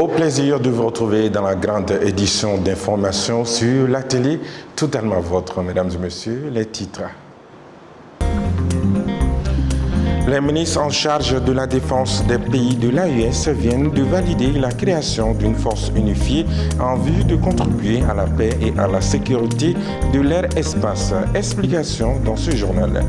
Au plaisir de vous retrouver dans la grande édition d'information sur la télé. Totalement vôtre, mesdames et messieurs, les titres. Les ministres en charge de la défense des pays de l'AES viennent de valider la création d'une force unifiée en vue de contribuer à la paix et à la sécurité de leur espace. Explication dans ce journal.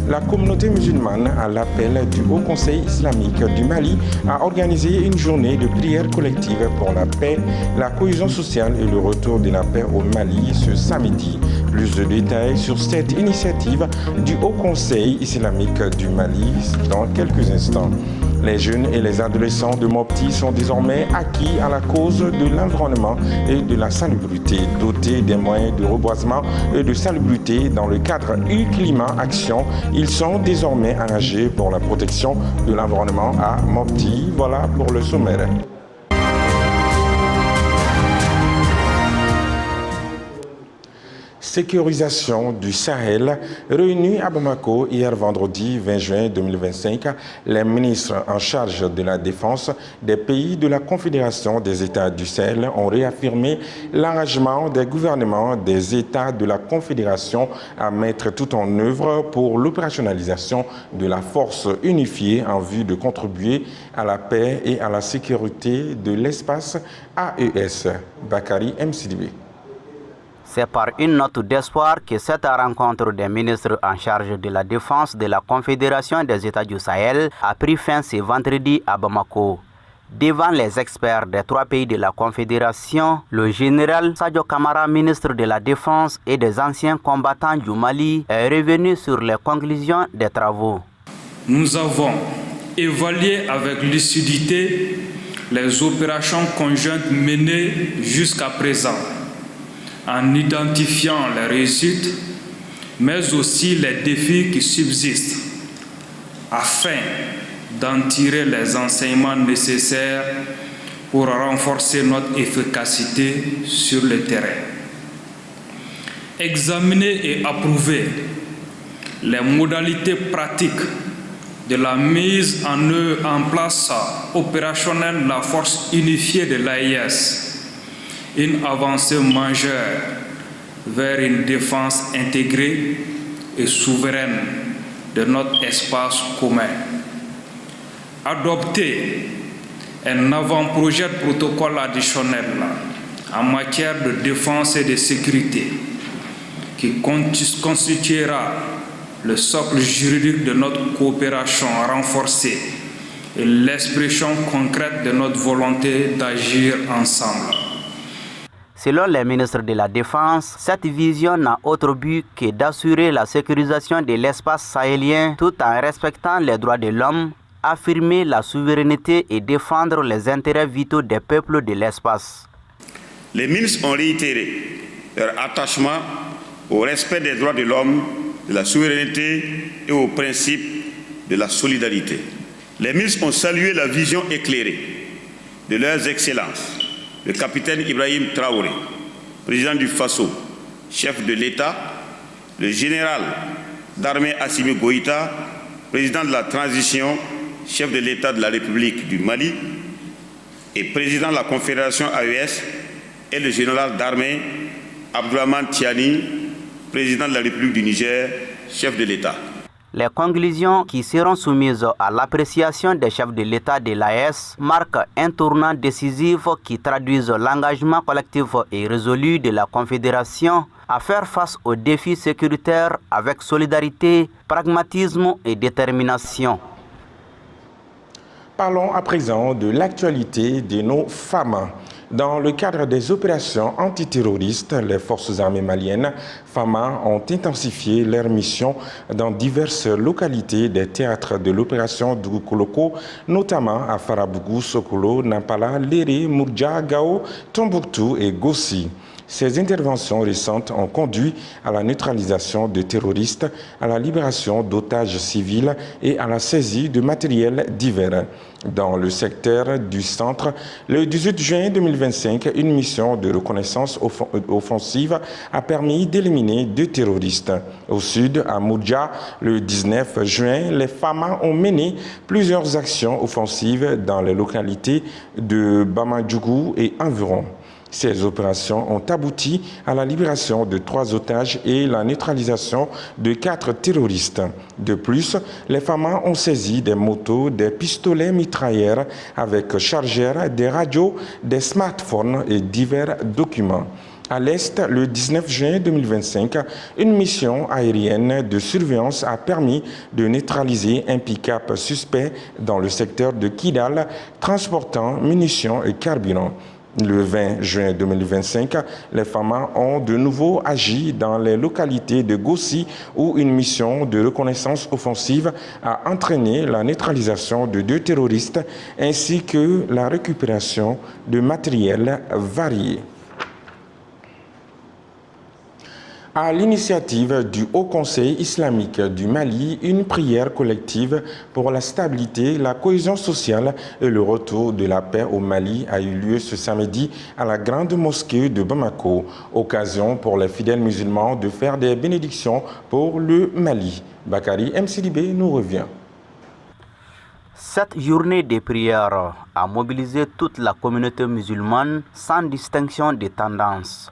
La communauté musulmane, à l'appel du Haut Conseil islamique du Mali, a organisé une journée de prière collective pour la paix, la cohésion sociale et le retour de la paix au Mali ce samedi. Plus de détails sur cette initiative du Haut Conseil islamique du Mali dans quelques instants. Les jeunes et les adolescents de Mopti sont désormais acquis à la cause de l'environnement et de la salubrité, dotés des moyens de reboisement et de salubrité dans le cadre U-Climat Action. Ils sont désormais engagés pour la protection de l'environnement à Mopti. Voilà pour le sommaire. Sécurisation du Sahel. Réunis à Bamako hier vendredi 20 juin 2025, les ministres en charge de la défense des pays de la Confédération des États du Sahel ont réaffirmé l'engagement des gouvernements des États de la Confédération à mettre tout en œuvre pour l'opérationnalisation de la force unifiée en vue de contribuer à la paix et à la sécurité de l'espace AES. Bakari Msidibé. C'est par une note d'espoir que cette rencontre des ministres en charge de la défense de la Confédération des États du Sahel a pris fin ce vendredi à Bamako. Devant les experts des 3 pays de la Confédération, le général Sadio Kamara, ministre de la Défense et des anciens combattants du Mali, est revenu sur les conclusions des travaux. Nous avons évalué avec lucidité les opérations conjointes menées jusqu'à présent, en identifiant les réussites, mais aussi les défis qui subsistent, afin d'en tirer les enseignements nécessaires pour renforcer notre efficacité sur le terrain. Examiner et approuver les modalités pratiques de la mise en place opérationnelle de la force unifiée de l'AES, une avancée majeure vers une défense intégrée et souveraine de notre espace commun. Adopter un avant-projet de protocole additionnel en matière de défense et de sécurité qui constituera le socle juridique de notre coopération renforcée et l'expression concrète de notre volonté d'agir ensemble. Selon les ministres de la Défense, cette vision n'a autre but que d'assurer la sécurisation de l'espace sahélien tout en respectant les droits de l'homme, affirmer la souveraineté et défendre les intérêts vitaux des peuples de l'espace. Les ministres ont réitéré leur attachement au respect des droits de l'homme, de la souveraineté et au principe de la solidarité. Les ministres ont salué la vision éclairée de leurs excellences, le capitaine Ibrahim Traoré, président du Faso, chef de l'État, le général d'armée Assimi Goïta, président de la transition, chef de l'État de la République du Mali et président de la Confédération AES, et le général d'armée Abdourahmane Tiani, président de la République du Niger, chef de l'État. Les conclusions qui seront soumises à l'appréciation des chefs de l'État de l'AES marquent un tournant décisif qui traduit l'engagement collectif et résolu de la Confédération à faire face aux défis sécuritaires avec solidarité, pragmatisme et détermination. Parlons à présent de l'actualité de nos femmes. Dans le cadre des opérations antiterroristes, les forces armées maliennes, FAMA, ont intensifié leur mission dans diverses localités des théâtres de l'opération Dougoukoloko, notamment à Farabougou, Sokolo, Nampala, Léré, Mourdja, Gao, Tombouctou et Gossi. Ces interventions récentes ont conduit à la neutralisation de terroristes, à la libération d'otages civils et à la saisie de matériel divers. Dans le secteur du centre, le 18 juin 2025, une mission de reconnaissance offensive a permis d'éliminer 2 terroristes. Au sud, à Moudja, le 19 juin, les FAMA ont mené plusieurs actions offensives dans les localités de Bamandjougou et environ. Ces opérations ont abouti à la libération de 3 otages et la neutralisation de 4 terroristes. De plus, les FAMA ont saisi des motos, des pistolets mitrailleurs avec chargeurs, des radios, des smartphones et divers documents. À l'Est, le 19 juin 2025, une mission aérienne de surveillance a permis de neutraliser un pick-up suspect dans le secteur de Kidal, transportant munitions et carburant. Le 20 juin 2025, les FAMA ont de nouveau agi dans les localités de Gossi où une mission de reconnaissance offensive a entraîné la neutralisation de 2 terroristes ainsi que la récupération de matériel varié. À l'initiative du Haut Conseil islamique du Mali, une prière collective pour la stabilité, la cohésion sociale et le retour de la paix au Mali a eu lieu ce samedi à la grande mosquée de Bamako, occasion pour les fidèles musulmans de faire des bénédictions pour le Mali. Bakari Msidibé nous revient. Cette journée de prière a mobilisé toute la communauté musulmane sans distinction de tendance.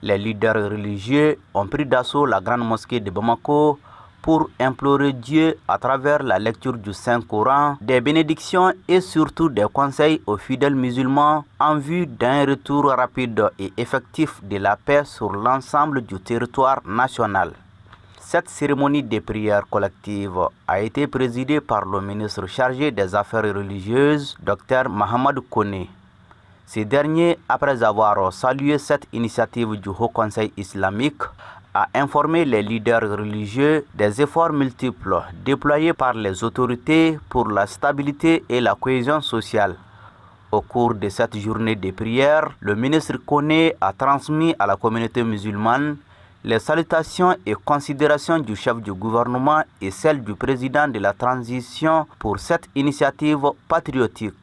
Les leaders religieux ont pris d'assaut la grande mosquée de Bamako pour implorer Dieu à travers la lecture du Saint-Coran, des bénédictions et surtout des conseils aux fidèles musulmans en vue d'un retour rapide et effectif de la paix sur l'ensemble du territoire national. Cette cérémonie de prière collective a été présidée par le ministre chargé des Affaires religieuses, Dr Mahamadou Kone. Ces derniers, après avoir salué cette initiative du Haut Conseil islamique, a informé les leaders religieux des efforts multiples déployés par les autorités pour la stabilité et la cohésion sociale. Au cours de cette journée de prière, le ministre Kone a transmis à la communauté musulmane les salutations et considérations du chef du gouvernement et celles du président de la transition pour cette initiative patriotique.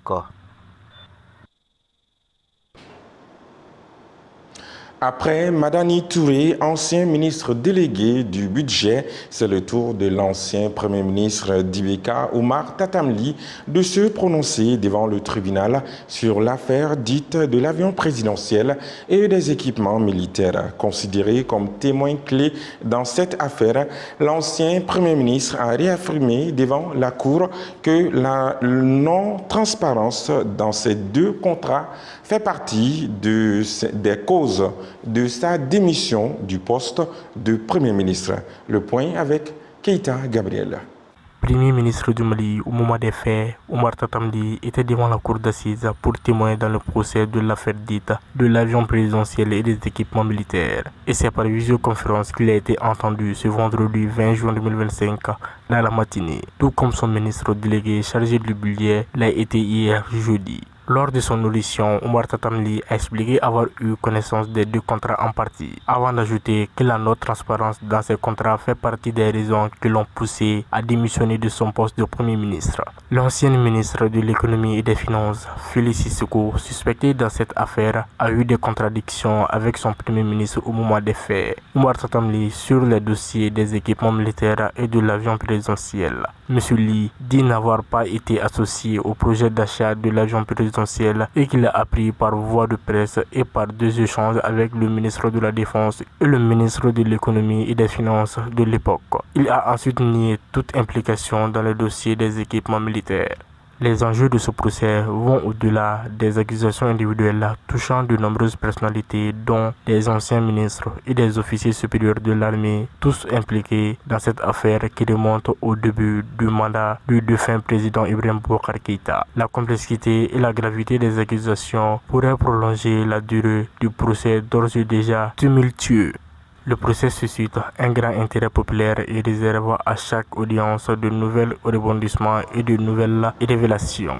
Après Madani Touré, ancien ministre délégué du budget, c'est le tour de l'ancien premier ministre d'Ibeka, Omar Tatamli, de se prononcer devant le tribunal sur l'affaire dite de l'avion présidentiel et des équipements militaires. Considéré comme témoin clé dans cette affaire, l'ancien premier ministre a réaffirmé devant la Cour que la non-transparence dans ces 2 contrats fait partie des causes de sa démission du poste de Premier ministre. Le point avec Keita Gabriel. Premier ministre du Mali, au moment des faits, Omar Tatamli était devant la cour d'assises pour témoigner dans le procès de l'affaire dite de l'avion présidentiel et des équipements militaires. Et c'est par visioconférence qu'il a été entendu ce vendredi 20 juin 2025 dans la matinée, tout comme son ministre délégué chargé du budget l'a été hier jeudi. Lors de son audition, Omar Tatamli a expliqué avoir eu connaissance des 2 contrats en partie, avant d'ajouter que la non-transparence dans ces contrats fait partie des raisons qui l'ont poussé à démissionner de son poste de Premier ministre. L'ancien ministre de l'économie et des finances, Félix Sissoko, suspecté dans cette affaire, a eu des contradictions avec son Premier ministre au moment des faits. Omar Tatamli sur les dossiers des équipements militaires et de l'avion présidentiel. M. Lee dit n'avoir pas été associé au projet d'achat de l'avion présidentiel et qu'il a appris par voie de presse et par 2 échanges avec le ministre de la Défense et le ministre de l'économie et des finances de l'époque. Il a ensuite nié toute implication dans le dossier des équipements militaires. Les enjeux de ce procès vont au-delà des accusations individuelles touchant de nombreuses personnalités, dont des anciens ministres et des officiers supérieurs de l'armée, tous impliqués dans cette affaire qui remonte au début du mandat du défunt président Ibrahim Boubacar Keïta. La complexité et la gravité des accusations pourraient prolonger la durée du procès d'ores et déjà tumultueux. Le procès suscite un grand intérêt populaire et réserve à chaque audience de nouvelles rebondissements et de nouvelles révélations.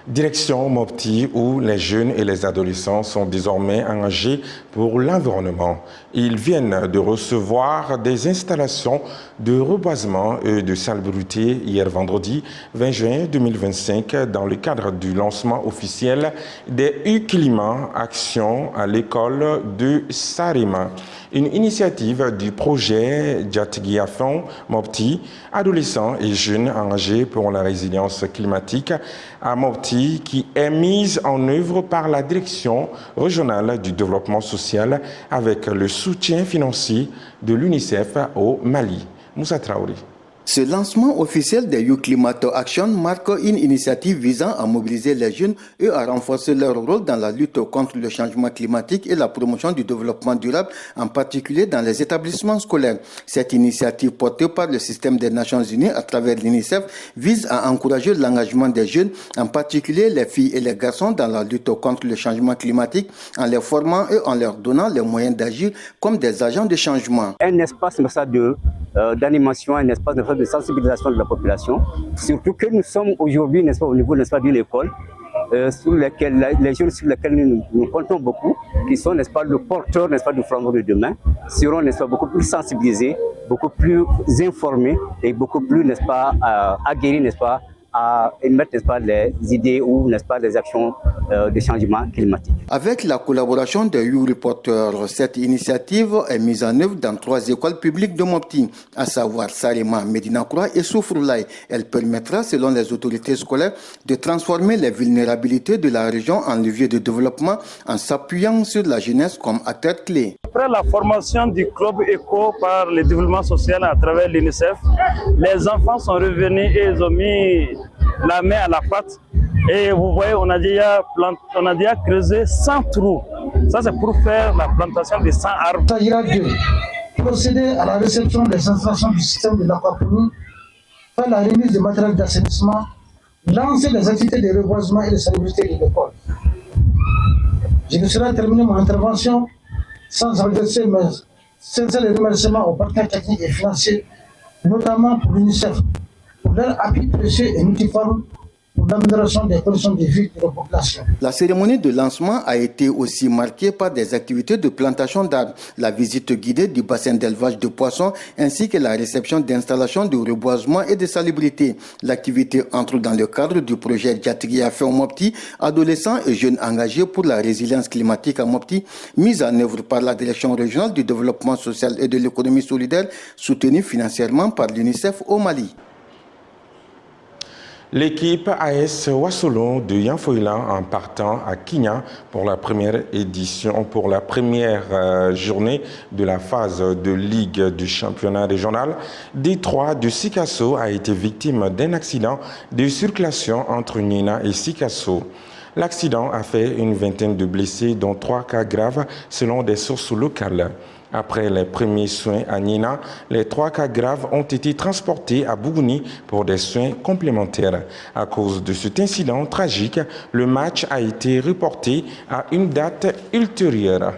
Direction Mopti, où les jeunes et les adolescents sont désormais engagés pour l'environnement. Ils viennent de recevoir des installations de reboisement et de salubrité hier vendredi 20 juin 2025 dans le cadre du lancement officiel des U-Climat Action à l'école de Sarema. Une initiative du projet Jatgiafon Mopti, adolescents et jeunes engagés pour la résilience climatique à Mopti, qui est mise en œuvre par la Direction régionale du développement social avec le soutien financier de l'UNICEF au Mali. Moussa Traoré. Ce lancement officiel des Youth Climate Action marque une initiative visant à mobiliser les jeunes et à renforcer leur rôle dans la lutte contre le changement climatique et la promotion du développement durable, en particulier dans les établissements scolaires. Cette initiative portée par le système des Nations Unies à travers l'UNICEF vise à encourager l'engagement des jeunes, en particulier les filles et les garçons, dans la lutte contre le changement climatique, en les formant et en leur donnant les moyens d'agir comme des agents de changement. Un espace d'animation, un espace de sensibilisation de la population, surtout que nous sommes aujourd'hui, n'est-ce pas, au niveau, n'est-ce pas, d'une école sur laquelle les jeunes sur lesquels nous comptons beaucoup, qui sont, n'est-ce pas, le porteur, n'est-ce pas, du flambeau de demain, seront, n'est-ce pas, beaucoup plus sensibilisés, beaucoup plus informés et beaucoup plus, n'est-ce pas, aguerris, n'est-ce pas, à émettre, n'est-ce pas, les idées ou, n'est-ce pas, les actions de changement climatique. Avec la collaboration des You Reporters, cette initiative est mise en œuvre dans 3 écoles publiques de Mopti, à savoir Sarema, Medina Kroua et Soufroulaye. Elle permettra, selon les autorités scolaires, de transformer les vulnérabilités de la région en levier de développement en s'appuyant sur la jeunesse comme acteur clé. Après la formation du club ECO par le développement social à travers l'UNICEF, les enfants sont revenus et ils ont mis la main à la pâte. Et vous voyez, on a déjà creusé 100 trous. Ça, c'est pour faire la plantation de 100 arbres. Il s'agira de procéder à la réception des installations du système de l'aquaponie, faire la remise des matériels d'assainissement, lancer les activités de reboisement et de salubrité de l'école. Je ne saurais terminer mon intervention sans adresser mes sincères remerciements aux partenaires techniques et financiers, notamment pour l'UNICEF, pour leur appui précieux et multiforme pour l'amélioration des conditions de vie de la population. La cérémonie de lancement a été aussi marquée par des activités de plantation d'arbres, la visite guidée du bassin d'élevage de poissons ainsi que la réception d'installations de reboisement et de salubrité. L'activité entre dans le cadre du projet Jatgiafon Mopti, adolescents et jeunes engagés pour la résilience climatique à Mopti, mise en œuvre par la Direction régionale du développement social et de l'économie solidaire, soutenue financièrement par l'UNICEF au Mali. L'équipe AS Wassolon de Yanfoyla en partant à Kenya pour la première journée de la phase de Ligue du championnat régional D3 de Sikasso a été victime d'un accident de circulation entre Nina et Sikasso. L'accident a fait une vingtaine de blessés, dont 3 cas graves selon des sources locales. Après les premiers soins à Nina, les 3 cas graves ont été transportés à Bougouni pour des soins complémentaires. À cause de cet incident tragique, le match a été reporté à une date ultérieure.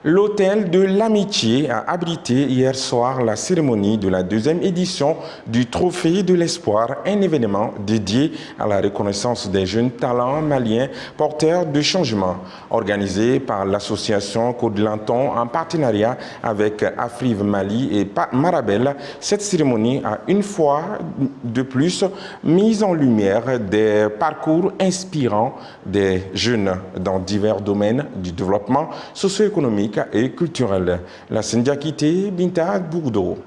L'Hôtel de l'Amitié a abrité hier soir la cérémonie de la 2e édition du Trophée de l'Espoir, un événement dédié à la reconnaissance des jeunes talents maliens porteurs de changement. Organisé par l'association Codelanton en partenariat avec Afrive Mali et Marabel, cette cérémonie a une fois de plus mis en lumière des parcours inspirants des jeunes dans divers domaines du développement socio-économique et culturel. La Sendiakité Binta Bourdo.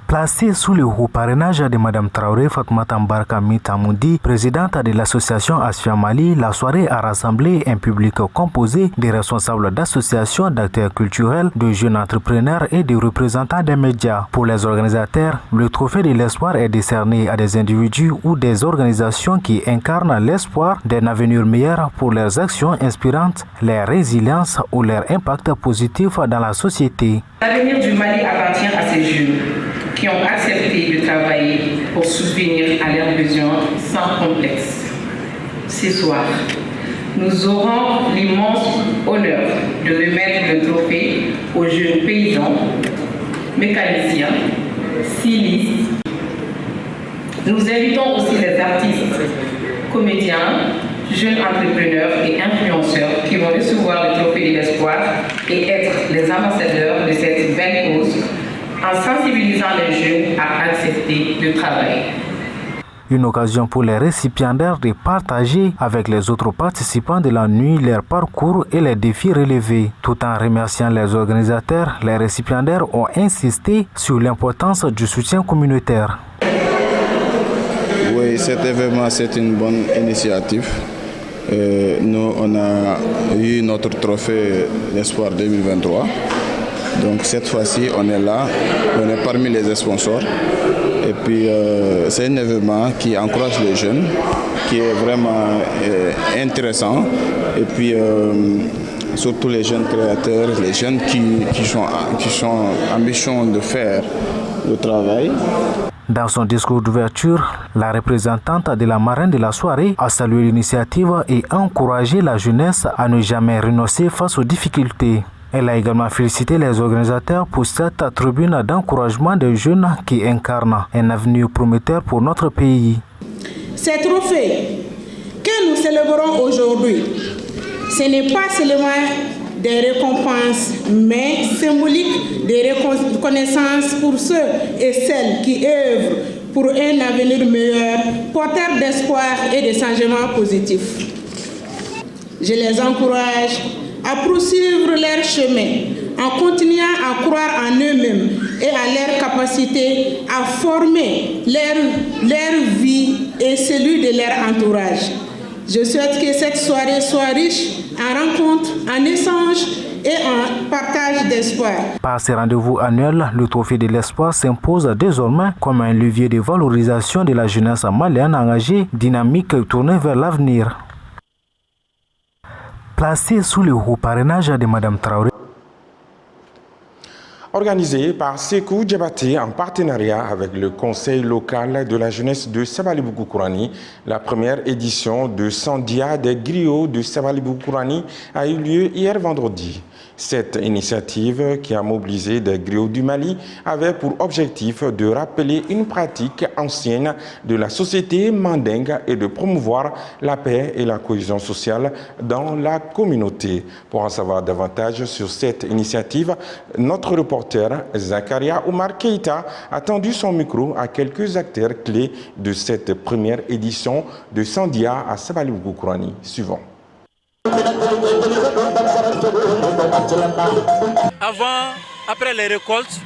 Placée sous le haut parrainage de Mme Traoré Fatoumata Mbarka Mitamoudi, présidente de l'association Asia Mali, la soirée a rassemblé un public composé des responsables d'associations, d'acteurs culturels, de jeunes entrepreneurs et de représentants des médias. Pour les organisateurs, le trophée de l'espoir est décerné à des individus ou des organisations qui incarnent l'espoir d'un avenir meilleur pour leurs actions inspirantes, leur résilience ou leur impact positif dans la société. L'avenir du Mali appartient à ces jeunes qui ont accepté de travailler pour subvenir à leurs besoins sans complexe. Ce soir, nous aurons l'immense honneur de remettre le trophée aux jeunes paysans, mécaniciens, stylistes, Nous invitons aussi les artistes, comédiens, jeunes entrepreneurs et influenceurs qui vont recevoir le trophée de l'espoir et être les ambassadeurs de cette belle cause en sensibilisant les jeunes à accepter le travail. Une occasion pour les récipiendaires de partager avec les autres participants de la nuit leur parcours et les défis relevés. Tout en remerciant les organisateurs, les récipiendaires ont insisté sur l'importance du soutien communautaire. Oui, cet événement, c'est une bonne initiative. Nous, on a eu notre trophée d'espoir 2023. Donc cette fois-ci, on est là, on est parmi les sponsors. Et puis c'est un événement qui encourage les jeunes, qui est vraiment intéressant. Et puis surtout les jeunes créateurs, les jeunes qui sont ambitieux de faire le travail. Dans son discours d'ouverture, la représentante de la marraine de la soirée a salué l'initiative et encouragé la jeunesse à ne jamais renoncer face aux difficultés. Elle a également félicité les organisateurs pour cette tribune d'encouragement des jeunes qui incarnent un avenir prometteur pour notre pays. Ces trophées que nous célébrons aujourd'hui, ce n'est pas seulement des récompenses, mais symboliques des reconnaissances pour ceux et celles qui œuvrent pour un avenir meilleur, porteur d'espoir et de changements positifs. Je les encourage à poursuivre leur chemin en continuant à croire en eux-mêmes et à leur capacité à former leur vie et celui de leur entourage. Je souhaite que cette soirée soit riche en rencontres, en échanges et en partage d'espoir. Par ces rendez-vous annuels, le trophée de l'espoir s'impose désormais comme un levier de valorisation de la jeunesse malienne engagée, dynamique et tournée vers l'avenir. Placé sous le haut parrainage de Mme Traoré. Organisé par Sekou Diabaté en partenariat avec le Conseil local de la jeunesse de Sabali-Bougou-Kourani, la première édition de Sandia des griots de Sabali-Bougou-Kourani a eu lieu hier vendredi. Cette initiative, qui a mobilisé des griots du Mali, avait pour objectif de rappeler une pratique ancienne de la société mandingue et de promouvoir la paix et la cohésion sociale dans la communauté. Pour en savoir davantage sur cette initiative, notre reporter Zakaria Oumar Keïta a tendu son micro à quelques acteurs clés de cette première édition de Sandia à Sabali-Bougou-Kourani. Suivant. Avant, après les récoltes,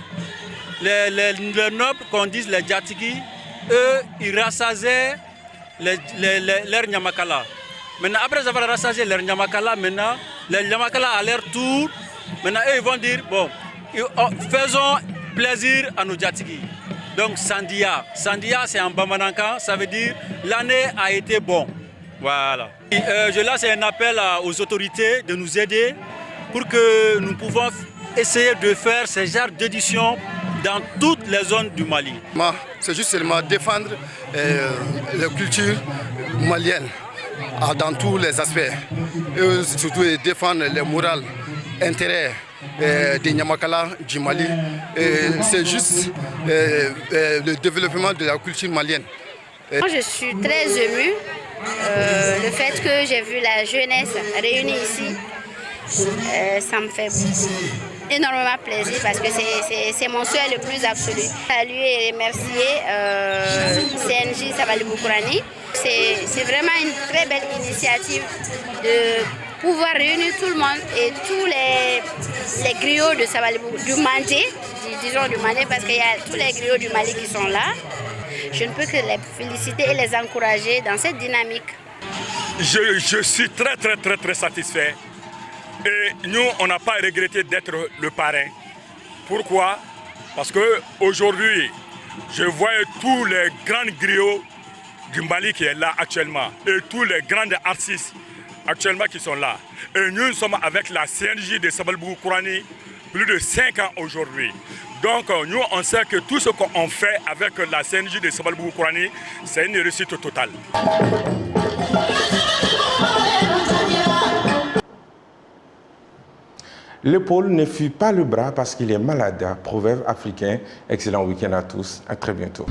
les nobles, qu'on dise les Djatigi, eux, ils rassasaient leur Nyamakala. Maintenant, après avoir rassasié leur Nyamakala, maintenant, les Nyamakala à leur tour, maintenant, eux, ils vont dire, bon, faisons plaisir à nos Djatigi. Donc, Sandia. Sandia, c'est en Bamanankan, ça veut dire l'année a été bonne. Voilà. Je lance un appel aux autorités de nous aider pour que nous pouvons essayer de faire ce genre d'édition dans toutes les zones du Mali. C'est juste seulement défendre la culture malienne dans tous les aspects. Et surtout défendre les morales, intérêts des Nyamakala du Mali. C'est juste le développement de la culture malienne. Moi, je suis très émue. Le fait que j'ai vu la jeunesse réunie ici, ça me fait énormément plaisir parce que c'est mon souhait le plus absolu. Saluer et remercier CNJ Sabali-Bougou-Kourani. C'est vraiment une très belle initiative de pouvoir réunir tout le monde et tous les griots de Sabali-Bougou, du Mandé, disons du Mandé, parce qu'il y a tous les griots du Mali qui sont là. Je ne peux que les féliciter et les encourager dans cette dynamique. Je suis très satisfait. Et nous, on n'a pas regretté d'être le parrain. Pourquoi? Parce qu'aujourd'hui, je vois tous les grands griots du Mali qui est là actuellement et tous les grands artistes actuellement qui sont là. Et nous sommes avec la CNJ de Sabali-Bougou-Kourani plus de 5 ans aujourd'hui. Donc nous, on sait que tout ce qu'on fait avec la CNJ de Sabali-Bougou-Kourani, c'est une réussite totale. L'épaule ne fuit pas le bras parce qu'il est malade. Proverbe africain. Excellent week-end à tous. À très bientôt.